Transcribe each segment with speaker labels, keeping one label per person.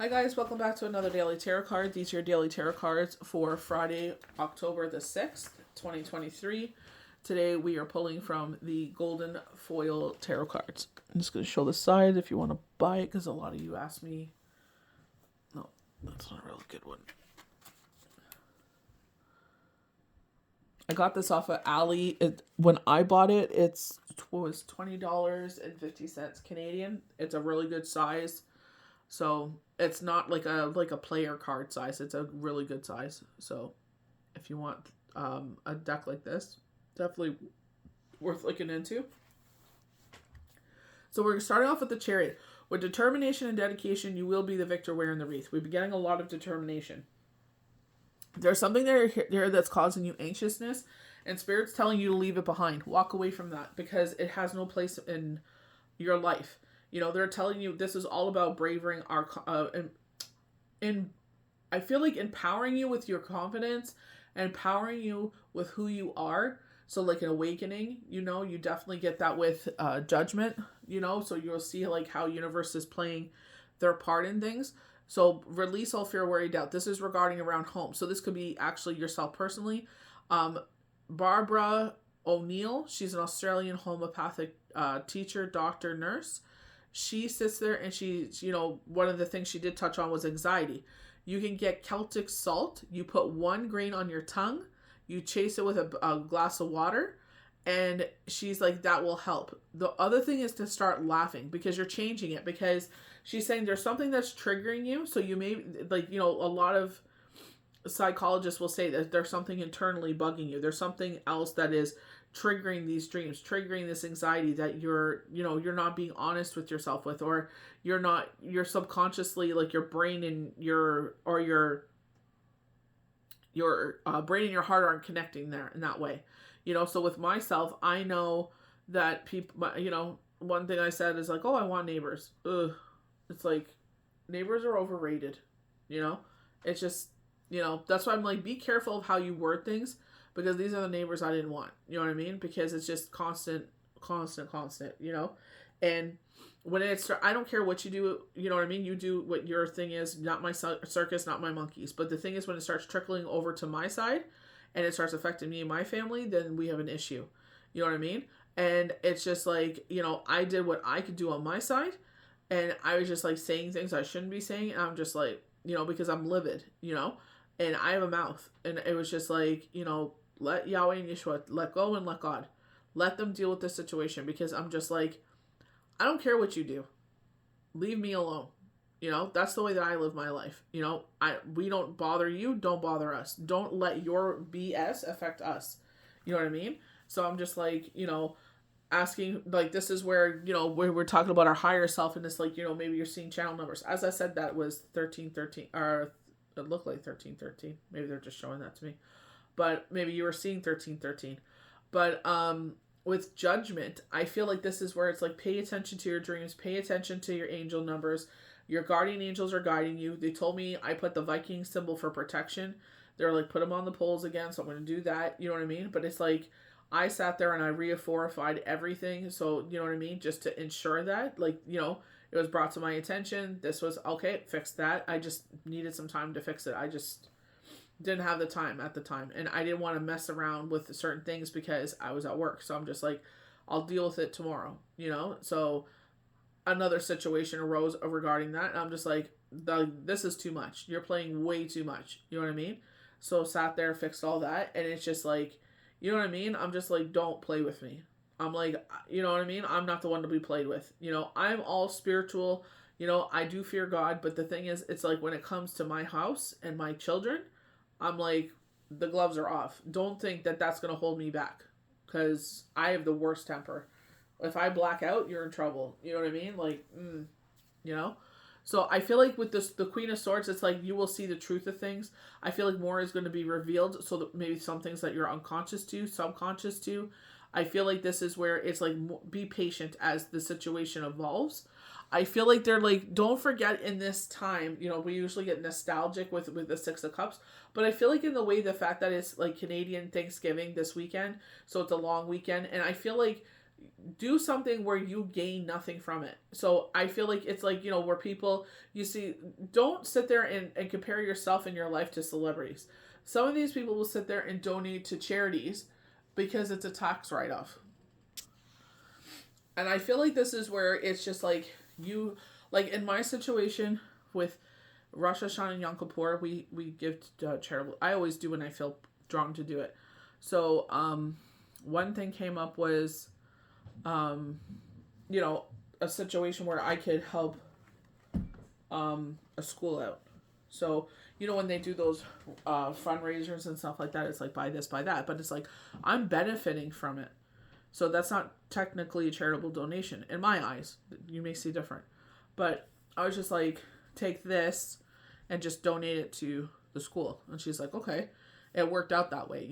Speaker 1: Hi guys, welcome back to another daily tarot card. These are your daily tarot cards for Friday, October the 6th, 2023. Today we are pulling from the Golden Foil Tarot cards. I'm just going to show the side if you want to buy it because a lot of you asked me. No, that's not a really good one. I got this off of Ali. When I bought it, it was $20.50 Canadian. It's a really good size. So it's not like a player card size. It's a really good size. So if you want a deck like this, definitely worth looking into. So we're starting off with the Chariot. With determination and dedication, you will be the victor wearing the wreath. We've been getting a lot of determination. There's something there that's causing you anxiousness, and Spirit's telling you to leave it behind. Walk away from that because it has no place in your life. You know, they're telling you this is all about bravery, I feel like empowering you with your confidence, empowering you with who you are. So like an awakening, you know, you definitely get that with Judgment, you know, so you'll see like how universe is playing their part in things. So release all fear, worry, doubt. This is regarding around home. So this could be actually yourself personally. Barbara O'Neill, she's an Australian homeopathic teacher, doctor, nurse. She sits there and she's, you know, one of the things she did touch on was anxiety. You can get Celtic salt. You put 1 grain on your tongue. You chase it with a glass of water. And she's like, that will help. The other thing is to start laughing because you're changing it. Because she's saying there's something that's triggering you. So you may, like, you know, a lot of psychologists will say that there's something internally bugging you. There's something else that is triggering these dreams, triggering this anxiety that you're not being honest with yourself with, or you're subconsciously, like your brain and your brain and your heart aren't connecting there in that way. You know, so with myself, I know that people, you know, one thing I said is like, oh, I want neighbors. Ugh. It's like, neighbors are overrated. You know, it's just, you know, that's why I'm like, be careful of how you word things. Because these are the neighbors I didn't want. You know what I mean? Because it's just constant, you know? And when it's, I don't care what you do, you know what I mean? You do what your thing is, not my circus, not my monkeys. But the thing is, when it starts trickling over to my side and it starts affecting me and my family, then we have an issue. You know what I mean? And it's just like, you know, I did what I could do on my side. And I was just like saying things I shouldn't be saying. And I'm just like, you know, because I'm livid, you know? And I have a mouth. And it was just like, you know, let Yahweh and Yeshua let go and let God. Let them deal with this situation because I'm just like, I don't care what you do. Leave me alone. You know, that's the way that I live my life. You know, we don't bother you, don't bother us. Don't let your BS affect us. You know what I mean? So I'm just like, you know, asking, like, this is where, you know, we're talking about our higher self, and it's like, you know, maybe you're seeing channel numbers. As I said, that was 1313, or it looked like 1313. Maybe they're just showing that to me. But maybe you were seeing 1313. But with Judgment, I feel like this is where it's like, pay attention to your dreams, pay attention to your angel numbers. Your guardian angels are guiding you. They told me I put the Viking symbol for protection. They're like, put them on the poles again, so I'm going to do that. You know what I mean? But it's like, I sat there and I reified everything. So, you know what I mean? Just to ensure that, like, you know, it was brought to my attention. This was, okay, fix that. I just needed some time to fix it. I just didn't have the time at the time, and I didn't want to mess around with certain things because I was at work. So I'm just like, I'll deal with it tomorrow, you know? So another situation arose regarding that, and I'm just like, this is too much. You're playing way too much. You know what I mean? So sat there, fixed all that, and it's just like, you know what I mean? I'm just like, don't play with me. I'm like, you know what I mean? I'm not the one to be played with. You know, I'm all spiritual. You know, I do fear God, but the thing is, it's like when it comes to my house and my children, I'm like, the gloves are off. Don't think that that's going to hold me back because I have the worst temper. If I black out, you're in trouble. You know what I mean? Like, you know? So I feel like with this, the Queen of Swords, it's like you will see the truth of things. I feel like more is going to be revealed. So that maybe some things that you're unconscious to, subconscious to. I feel like this is where it's like, be patient as the situation evolves. I feel like they're like, don't forget in this time, you know, we usually get nostalgic with the Six of Cups, but I feel like in the way, the fact that it's like Canadian Thanksgiving this weekend, so it's a long weekend, and I feel like do something where you gain nothing from it. So I feel like it's like, where people, you see, don't sit there and compare yourself and your life to celebrities. Some of these people will sit there and donate to charities because it's a tax write-off. And I feel like this is where it's just like, like in my situation with Rosh Hashanah and Yom Kippur, we give charitable. I always do when I feel drawn to do it. So one thing came up was, a situation where I could help a school out. So, when they do those fundraisers and stuff like that, it's like buy this, buy that. But it's like, I'm benefiting from it. So that's not technically a charitable donation in my eyes. You may see different. But I was just like, take this and just donate it to the school. And she's like, okay. It worked out that way,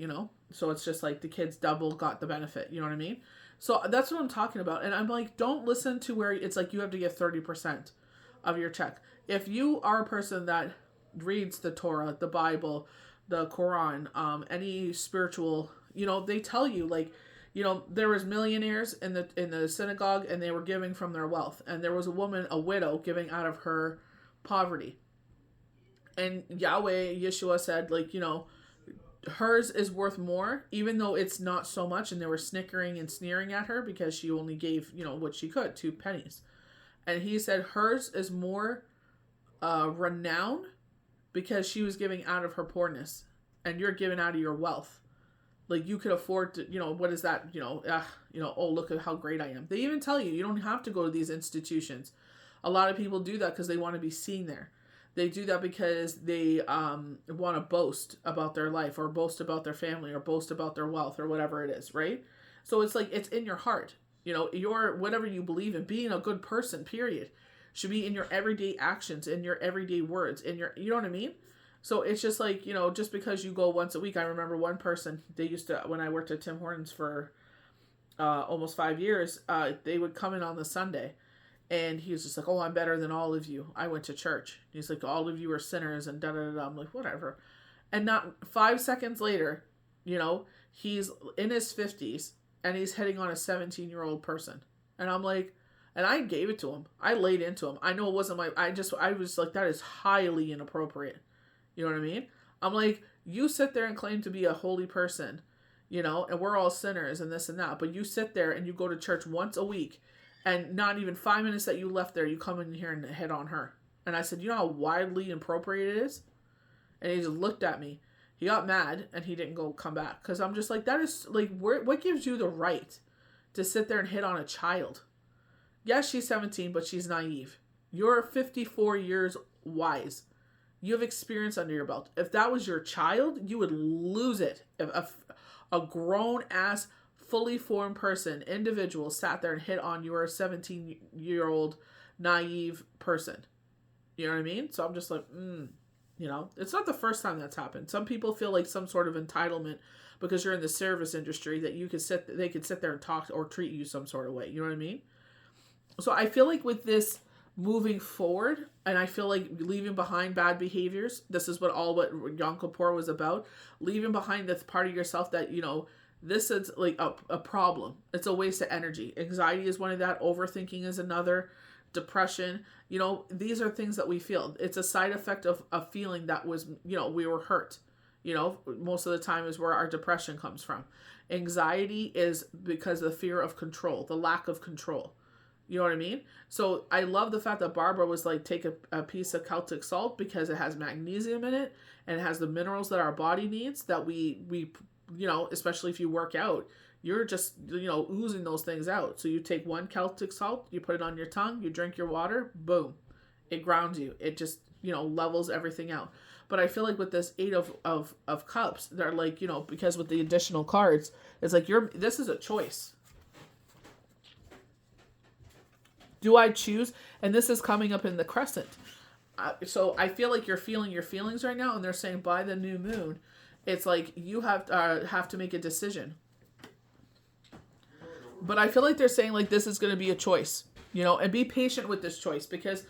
Speaker 1: So it's just like the kids double got the benefit. You know what I mean? So that's what I'm talking about. And I'm like, don't listen to where it's like you have to get 30% of your check. If you are a person that reads the Torah, the Bible, the Quran, any spiritual, they tell you like, there was millionaires in the synagogue and they were giving from their wealth. And there was a woman, a widow, giving out of her poverty. And Yahweh, Yeshua said like, hers is worth more, even though it's not so much. And they were snickering and sneering at her because she only gave, what she could, 2 pennies. And he said hers is more renowned because she was giving out of her poorness and you're giving out of your wealth. Like you could afford to, what is that? Oh, look at how great I am. They even tell you don't have to go to these institutions. A lot of people do that because they want to be seen there. They do that because they want to boast about their life or boast about their family or boast about their wealth or whatever it is, right? So it's like, it's in your heart. Your whatever you believe in, being a good person, period, should be in your everyday actions, in your everyday words, in your, you know what I mean? So it's just like, just because you go once a week. I remember one person, they used to, when I worked at Tim Hortons for almost 5 years, they would come in on the Sunday. And he was just like, oh, I'm better than all of you. I went to church. He's like, all of you are sinners and da-da-da-da. I'm like, whatever. And not 5 seconds later, he's in his 50s and he's hitting on a 17-year-old person. And I'm like, and I gave it to him. I laid into him. I know it wasn't I was like, that is highly inappropriate. You know what I mean? I'm like, you sit there and claim to be a holy person, and we're all sinners and this and that. But you sit there and you go to church once a week. And not even 5 minutes that you left there, you come in here and hit on her. And I said, you know how wildly inappropriate it is? And he just looked at me. He got mad and he didn't come back. Because I'm just like, that is like, what gives you the right to sit there and hit on a child? Yes, she's 17, but she's naive. You're 54 years wise. You have experience under your belt. If that was your child, you would lose it. If a grown-ass fully formed person, individual, sat there and hit on your 17-year-old naive person. You know what I mean? So I'm just like, it's not the first time that's happened. Some people feel like some sort of entitlement because you're in the service industry that they could sit there and talk or treat you some sort of way. You know what I mean? So I feel like with this moving forward, and I feel like leaving behind bad behaviors, this is what Yom Kippur was about. Leaving behind this part of yourself that, this is like a problem. It's a waste of energy. Anxiety is one of that. Overthinking is another. Depression. These are things that we feel. It's a side effect of a feeling that was, we were hurt. Most of the time is where our depression comes from. Anxiety is because of the fear of control, the lack of control. You know what I mean? So I love the fact that Barbara was like, take a piece of Celtic salt because it has magnesium in it and it has the minerals that our body needs that we especially if you work out, you're just, oozing those things out. So you take 1 Celtic salt, you put it on your tongue, you drink your water, boom, it grounds you. It just, levels everything out. But I feel like with this 8 of cups, they're like, because with the additional cards, it's like, this is a choice. Do I choose? And this is coming up in the crescent. So I feel like you're feeling your feelings right now, and they're saying by the new moon, it's like you have to make a decision. But I feel like they're saying like this is going to be a choice, and be patient with this choice because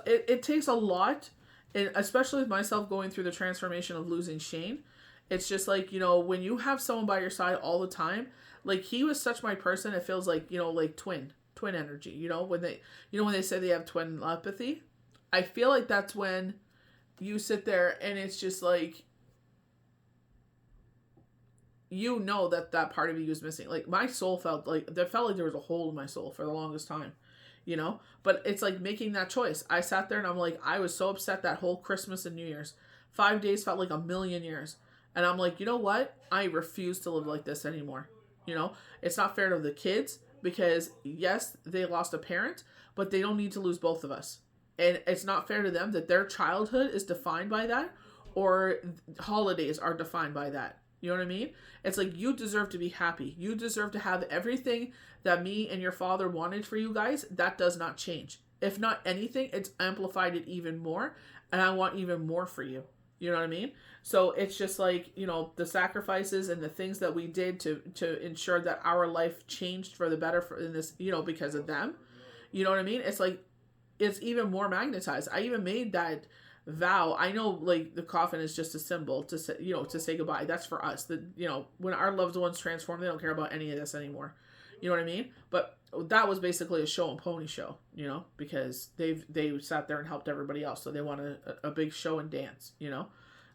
Speaker 1: it takes a lot, and especially with myself going through the transformation of losing Shane. It's just like, when you have someone by your side all the time, like he was such my person. It feels like, like twin energy, when they say they have twin telepathy. I feel like that's when you sit there and it's just like, that part of you is missing. Like my soul felt like there was a hole in my soul for the longest time, but it's like making that choice. I sat there and I'm like, I was so upset that whole Christmas and New Year's 5 days felt like a million years. And I'm like, you know what? I refuse to live like this anymore. It's not fair to the kids because yes, they lost a parent, but they don't need to lose both of us. And it's not fair to them that their childhood is defined by that, or holidays are defined by that. You know what I mean? It's like, you deserve to be happy. You deserve to have everything that me and your father wanted for you guys. That does not change. If not anything, it's amplified it even more. And I want even more for you. You know what I mean? So it's just like, the sacrifices and the things that we did to ensure that our life changed for the better in this, because of them. You know what I mean? It's like, it's even more magnetized. I even made that vow. I know, like, the coffin is just a symbol to say, to say goodbye. That's for us. That, when our loved ones transform, they don't care about any of this anymore. You know what I mean? But that was basically a show and pony show, because they sat there and helped everybody else. So they want a big show and dance,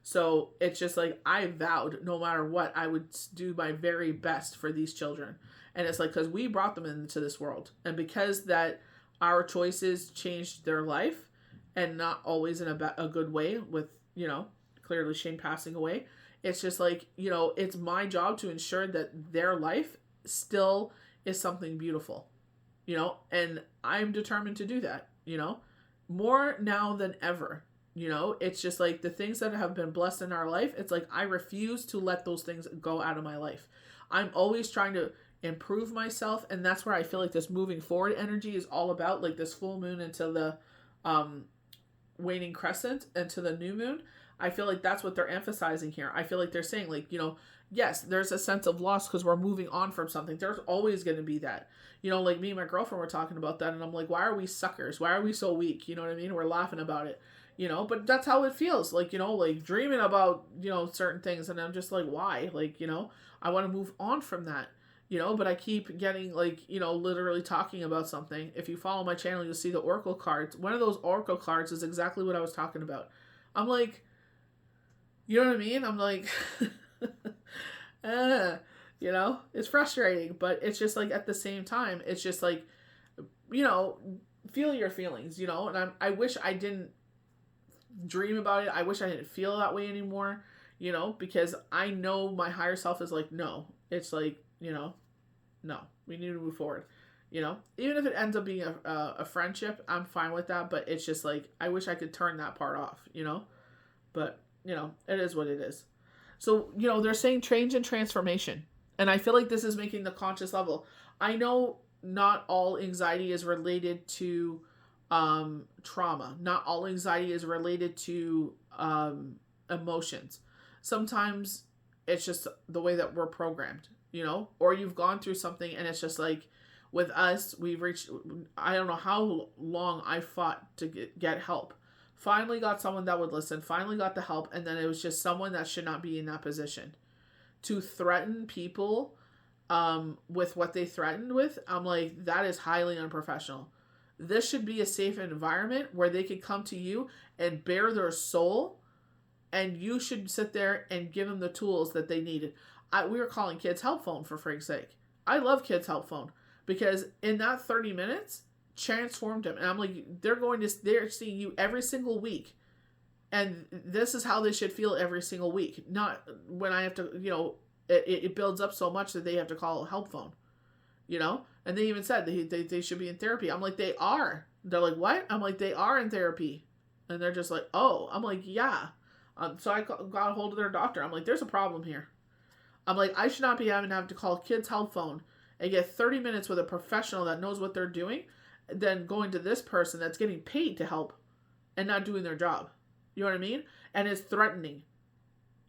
Speaker 1: So it's just like, I vowed no matter what, I would do my very best for these children. And it's like, because we brought them into this world. And because that our choices changed their life, and not always in a good way with, clearly Shane passing away. It's just like, it's my job to ensure that their life still is something beautiful, and I'm determined to do that, more now than ever. It's just like the things that have been blessed in our life. It's like, I refuse to let those things go out of my life. I'm always trying to improve myself. And that's where I feel like this moving forward energy is all about, like this full moon into the, waning crescent and to the new moon. I feel like that's what they're emphasizing here. I feel like they're saying, like, yes, there's a sense of loss because we're moving on from something. There's always going to be that. Like me and my girlfriend were talking about that, and I'm like, why are we suckers? Why are we so weak? You know what I mean? We're laughing about it, but that's how it feels. Like, like dreaming about, certain things, and I'm just like, why? Like, I want to move on from that. But I keep getting, like, literally talking about something. If you follow my channel, you'll see the oracle cards. One of those oracle cards is exactly what I was talking about. I'm like, you know what I mean? I'm like, it's frustrating, but it's just like, at the same time, it's just like, feel your feelings, and I wish I didn't dream about it. I wish I didn't feel that way anymore, because I know my higher self is like, no, it's like, no, we need to move forward, even if it ends up being a friendship, I'm fine with that. But it's just like, I wish I could turn that part off, but it is what it is. So, they're saying change and transformation. And I feel like this is making the conscious level. I know not all anxiety is related to trauma. Not all anxiety is related to emotions. Sometimes it's just the way that we're programmed, or you've gone through something and it's just like, with us, we've reached, I don't know how long I fought to get help. Finally got someone that would listen, finally got the help, and then it was just someone that should not be in that position. To threaten people with what they threatened with, I'm like, that is highly unprofessional. This should be a safe environment where they could come to you and bare their soul, and you should sit there and give them the tools that they needed. We were calling Kids Help Phone, for freak's sake. I love Kids Help Phone because in that 30 minutes, transformed them. And I'm like, they're seeing you every single week. And this is how they should feel every single week. Not when I have to, it builds up so much that they have to call a help phone, And they even said they should be in therapy. I'm like, they are. They're like, what? I'm like, they are in therapy. And they're just like, oh. I'm like, yeah. So I got a hold of their doctor. I'm like, there's a problem here. I'm like, I should not be having to call Kids Help Phone and get 30 minutes with a professional that knows what they're doing, than going to this person that's getting paid to help and not doing their job. You know what I mean? And it's threatening.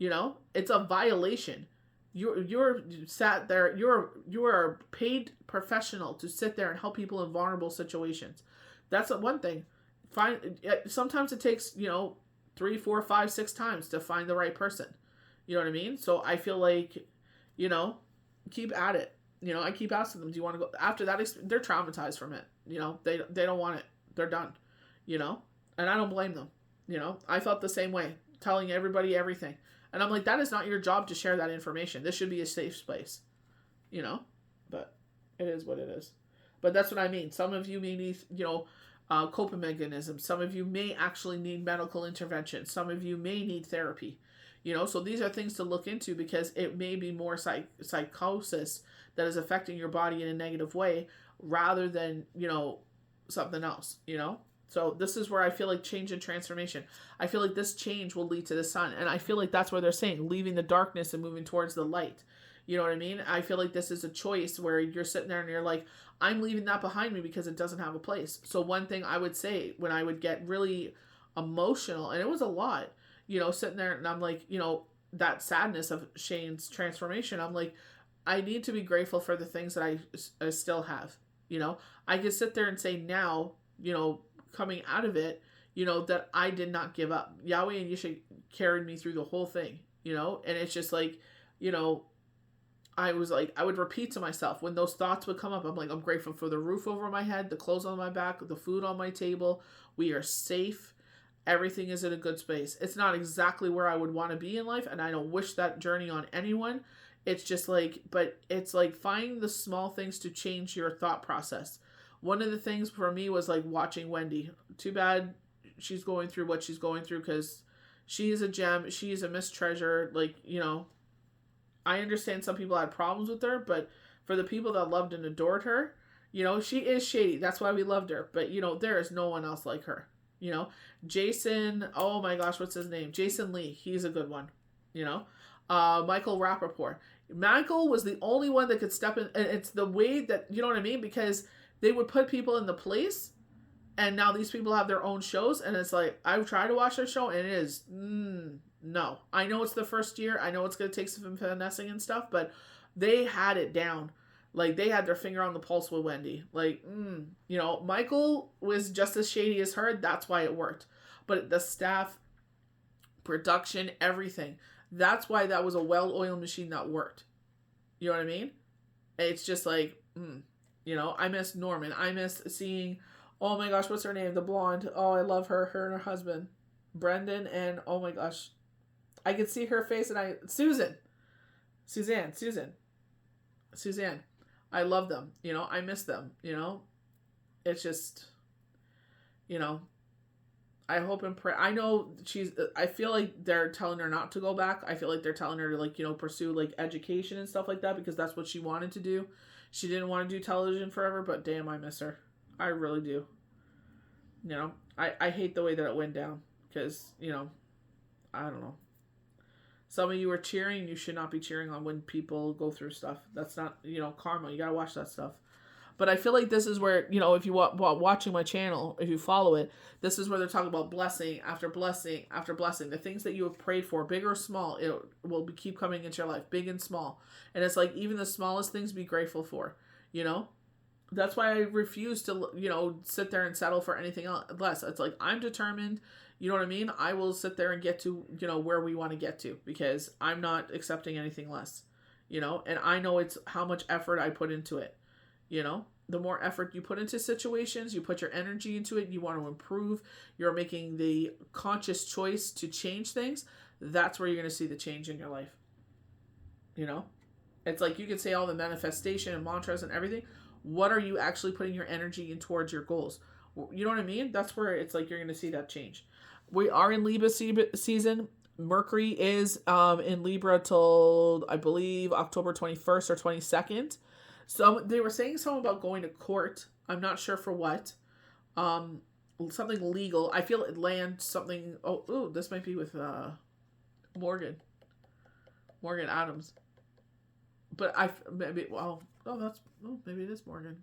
Speaker 1: It's a violation. You're sat there. You're a paid professional to sit there and help people in vulnerable situations. That's one thing. Sometimes it takes 3, 4, 5, 6 times to find the right person. You know what I mean? So I feel like, keep at it. You know, I keep asking them, do you want to go? After that, they're traumatized from it. You know, they don't want it. They're done. You know, and I don't blame them. You know, I felt the same way, telling everybody everything. And I'm like, that is not your job to share that information. This should be a safe space. You know, but it is what it is. But that's what I mean. Some of you may need, you know, coping mechanisms. Some of you may actually need medical intervention. Some of you may need therapy. You know, so these are things to look into, because it may be more psychosis that is affecting your body in a negative way rather than, you know, something else, you know? So this is where I feel like change and transformation. I feel like this change will lead to the sun. And I feel like that's where they're saying leaving the darkness and moving towards the light. You know what I mean? I feel like this is a choice where you're sitting there and you're like, I'm leaving that behind me because it doesn't have a place. So one thing I would say when I would get really emotional, and it was a lot, you know, sitting there and I'm like, you know, that sadness of Shane's transformation, I'm like, I need to be grateful for the things that I still have. You know, I could sit there and say now, you know, coming out of it, you know, that I did not give up. Yahweh and Yeshua carried me through the whole thing, you know, and it's just like, you know, I was like, I would repeat to myself when those thoughts would come up. I'm like, I'm grateful for the roof over my head, the clothes on my back, the food on my table. We are safe. Everything is in a good space. It's not exactly where I would want to be in life, and I don't wish that journey on anyone. It's just like, but it's like finding the small things to change your thought process. One of the things for me was like watching Wendy. Too bad she's going through what she's going through, because she is a gem. She is a missed treasure. Like, you know, I understand some people had problems with her, but for the people that loved and adored her, you know, she is shady. That's why we loved her. But, you know, there is no one else like her. You know, Jason, oh my gosh, what's his name? Jason Lee. He's a good one. You know, Michael Rappaport. Michael was the only one that could step in. And it's the way that, you know what I mean? Because they would put people in the place, and now these people have their own shows. And it's like, I've tried to watch their show, and it is, no. I know it's the first year. I know it's going to take some finessing and stuff, but they had it down. Like, they had their finger on the pulse with Wendy. Like, you know, Michael was just as shady as her. That's why it worked. But the staff, production, everything. That's why that was a well-oiled machine that worked. You know what I mean? It's just like, you know, I miss Norman. I miss seeing, oh my gosh, what's her name? The blonde. Oh, I love her. Her and her husband, Brendan. And oh my gosh, I could see her face, and Suzanne. I love them. You know, I miss them. You know, it's just, you know, I hope and pray. I know I feel like they're telling her not to go back. I feel like they're telling her to, like, you know, pursue like education and stuff like that, because that's what she wanted to do. She didn't want to do television forever, but damn, I miss her. I really do. You know, I hate the way that it went down, because, you know, I don't know. Some of you are cheering. You should not be cheering on when people go through stuff. That's not, you know, karma. You got to watch that stuff. But I feel like this is where, you know, if you watching my channel, if you follow it, this is where they're talking about blessing after blessing after blessing. The things that you have prayed for, big or small, it will keep coming into your life, big and small. And it's like, even the smallest things, be grateful for, you know? That's why I refuse to, you know, sit there and settle for anything less. It's like, I'm determined. You know what I mean? I will sit there and get to, you know, where we want to get to, because I'm not accepting anything less, you know? And I know it's how much effort I put into it, you know? The more effort you put into situations, you put your energy into it, you want to improve, you're making the conscious choice to change things, that's where you're going to see the change in your life, you know? It's like, you can say all the manifestation and mantras and everything. What are you actually putting your energy in towards your goals? You know what I mean? That's where it's like you're going to see that change. We are in Libra season. Mercury is in Libra till, I believe, October 21st or 22nd. So they were saying something about going to court. I'm not sure for what. Something legal. I feel it land something. Oh, this might be with Morgan Adams. But maybe it is Morgan.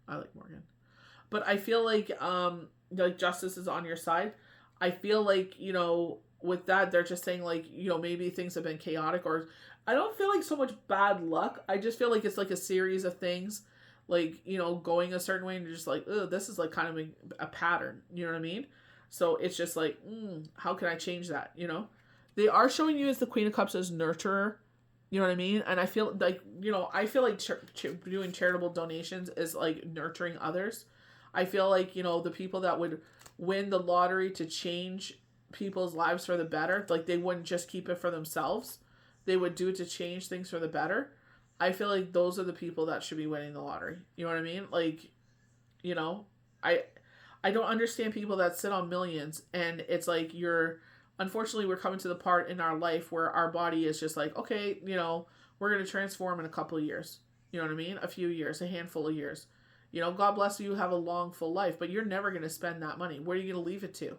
Speaker 1: I like Morgan. But I feel like justice is on your side. I feel like, you know, with that, they're just saying, like, you know, maybe things have been chaotic, or I don't feel like so much bad luck. I just feel like it's like a series of things, like, you know, going a certain way, and you're just like, oh, this is like kind of a pattern. You know what I mean? So it's just like, how can I change that? You know, they are showing you as the Queen of Cups as nurturer. You know what I mean? And I feel like, I feel like doing charitable donations is like nurturing others. I feel like, the people that would win the lottery to change people's lives for the better, like they wouldn't just keep it for themselves. They would do it to change things for the better. I feel like those are the people that should be winning the lottery. You know what I mean? Like, you know, I I don't understand people that sit on millions, and it's like unfortunately we're coming to the part in our life where our body is just like, okay, we're going to transform in a couple of years. You know what I mean? A few years, a handful of years. God bless you, have a long, full life, but you're never going to spend that money. Where are you going to leave it to?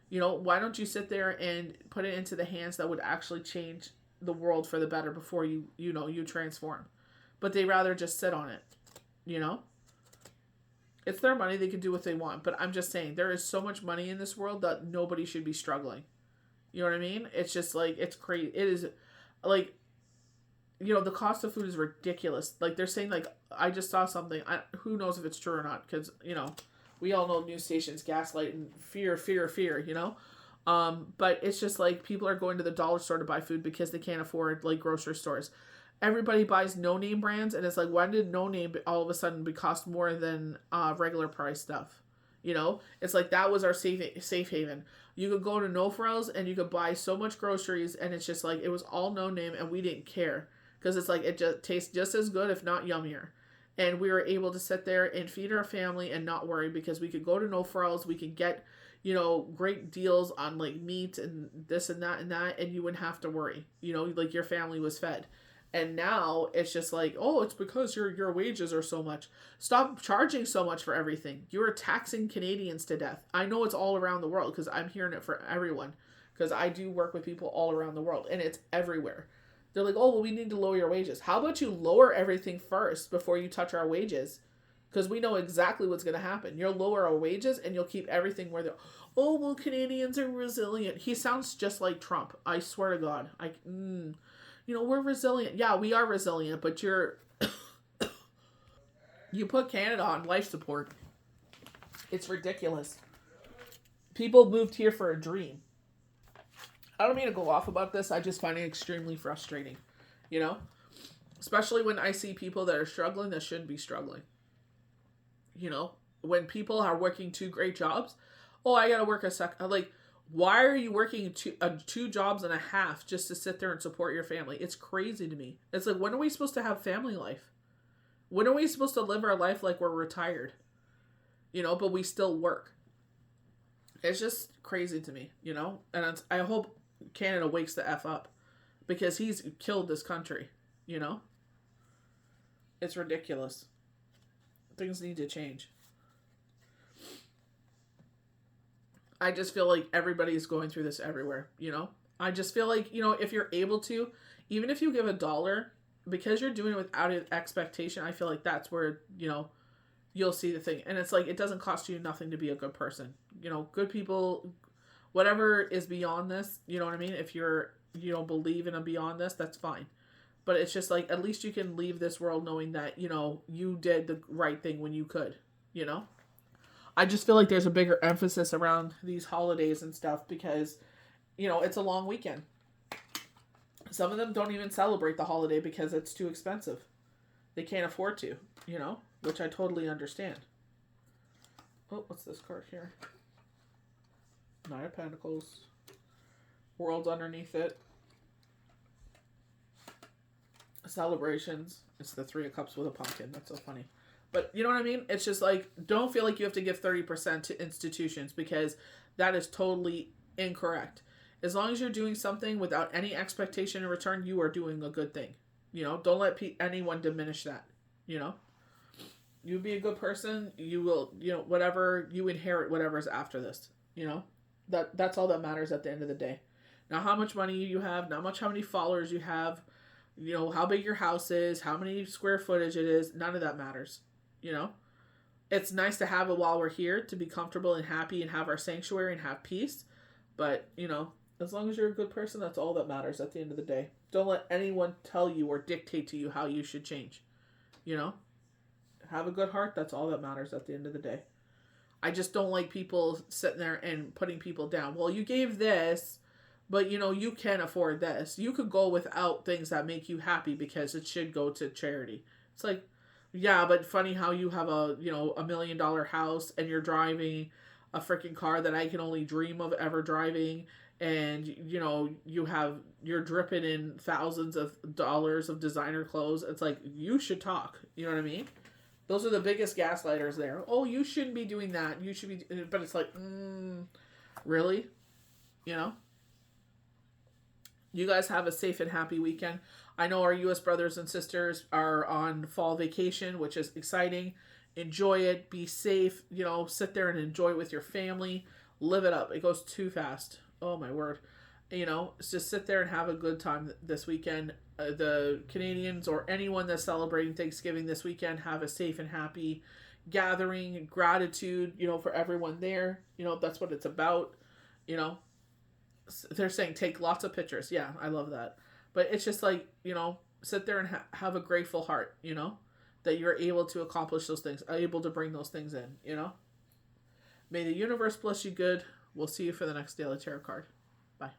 Speaker 1: Why don't you sit there and put it into the hands that would actually change the world for the better before you transform? But they rather just sit on it. It's their money, they can do what they want. But I'm just saying, there is so much money in this world that nobody should be struggling. You know what I mean? It's just like, it's crazy. It is like, the cost of food is ridiculous. Like they're saying, like, I just saw something. Who knows if it's true or not? Because, we all know news stations gaslight and fear. But it's just like people are going to the dollar store to buy food because they can't afford like grocery stores. Everybody buys no-name brands, and it's like, why did no-name all of a sudden cost more than regular price stuff? It's like that was our safe haven. You could go to No Frills and you could buy so much groceries, and it's just like it was all no-name, and we didn't care because it's like it just tastes just as good, if not yummier. And we were able to sit there and feed our family and not worry because we could go to No Frills, we could get great deals on like meat and this and that, and you wouldn't have to worry. Like your family was fed. And now it's just like, oh, it's because your wages are so much. Stop charging so much for everything. You're taxing Canadians to death. I know it's all around the world because I'm hearing it for everyone. Because I do work with people all around the world, and it's everywhere. They're like, oh, well, we need to lower your wages. How about you lower everything first before you touch our wages? Because we know exactly what's going to happen. You'll lower our wages, and you'll keep everything where they're, oh, well, Canadians are resilient. He sounds just like Trump. I swear to God. We're resilient. Yeah, we are resilient, but you put Canada on life support. It's ridiculous. People moved here for a dream. I don't mean to go off about this. I just find it extremely frustrating. Especially when I see people that are struggling that shouldn't be struggling. When people are working 2 great jobs. Oh, I gotta work a second. Like, why are you working 2 jobs and a half just to sit there and support your family? It's crazy to me. It's like, when are we supposed to have family life? When are we supposed to live our life like we're retired? But we still work. It's just crazy to me, And I hope Canada wakes the F up. Because he's killed this country, It's ridiculous. Things need to change. I just feel like everybody's going through this everywhere, I just feel like, if you're able to, even if you give $1, because you're doing it without an expectation, I feel like that's where, you'll see the thing. And it's like, it doesn't cost you nothing to be a good person. Good people, whatever is beyond this, you know what I mean? If you don't believe in a beyond this, that's fine. But it's just like, at least you can leave this world knowing that, you did the right thing when you could, I just feel like there's a bigger emphasis around these holidays and stuff because, it's a long weekend. Some of them don't even celebrate the holiday because it's too expensive. They can't afford to, which I totally understand. Oh, what's this card here? 9 of Pentacles. World's underneath it. Celebrations. It's the 3 of Cups with a pumpkin. That's so funny. But you know what I mean? It's just like, don't feel like you have to give 30% to institutions because that is totally incorrect. As long as you're doing something without any expectation in return, you are doing a good thing. Don't let anyone diminish that. You be a good person, you will, whatever, you inherit whatever's after this. That's all that matters at the end of the day. Now, how much money you have, not how many followers you have, how big your house is, how many square footage it is, none of that matters. It's nice to have it while we're here to be comfortable and happy and have our sanctuary and have peace. But, as long as you're a good person, that's all that matters at the end of the day. Don't let anyone tell you or dictate to you how you should change. Have a good heart. That's all that matters at the end of the day. I just don't like people sitting there and putting people down. Well, you gave this, But, you know, you can afford this. You could go without things that make you happy because it should go to charity. It's like, yeah, but funny how you have a, you know, $1 million house and you're driving a freaking car that I can only dream of ever driving. And, you know, you're dripping in thousands of dollars of designer clothes. It's like, you should talk. You know what I mean? Those are the biggest gaslighters there. Oh, you shouldn't be doing that. You should be, but it's like, really? You know? You guys have a safe and happy weekend. I know our U.S. brothers and sisters are on fall vacation, which is exciting. Enjoy it. Be safe. You know, sit there and enjoy it with your family. Live it up. It goes too fast. Oh, my word. You know, just sit there and have a good time this weekend. The Canadians or anyone that's celebrating Thanksgiving this weekend, have a safe and happy gathering. Gratitude, you know, for everyone there. You know, that's what it's about. You know, they're saying take lots of pictures. Yeah, I love that. But it's just like, you know, sit there and have a grateful heart, you know, that you're able to accomplish those things, able to bring those things in, you know. May the universe bless you good. We'll see you for the next Daily Tarot card. Bye.